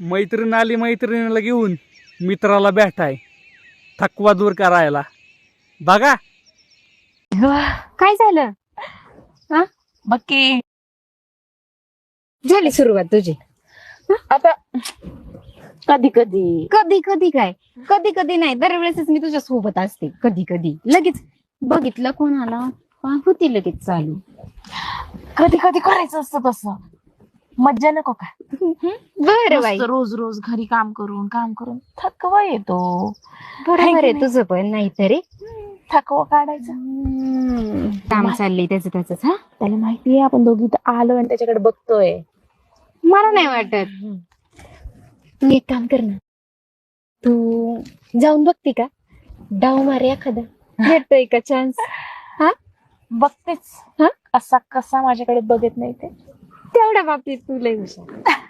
मैत्रीण आली मैत्रिणीला घेऊन मित्राला भेटाय थकवा दूर करायला. बघा काय झालं? बाकी झाली सुरुवात तुझी. आता कधी कधी कधी कधी काय? कधी कधी नाही, दरवेळेसच मी तुझ्या सोबत असते. कधी कधी लगेच बघितलं कोणाला होती लगेच चालू. कधी कधी करायचं असतं तसं. मज्जा नको का? बरं बाई, नुसतं रोज रोज घरी काम करून थकवा येतो. बरोबर आहे तुझं, पण नाहीतरी थकवा काढायचा. काम चाललंय त्याच त्याच. हा, त्याला माहितीये आपण दोघी तर आलो आणि त्याच्याकडे बघतोय. मला नाही वाटत. तू एक काम कर ना, तू जाऊन बघते का? डाव मारे एखादा, भेटतोय का चान्स? बघतेच हा? असा कसा माझ्याकडे बघत नाही ते. तेवढ्या बाबतीत तू लय हुशार.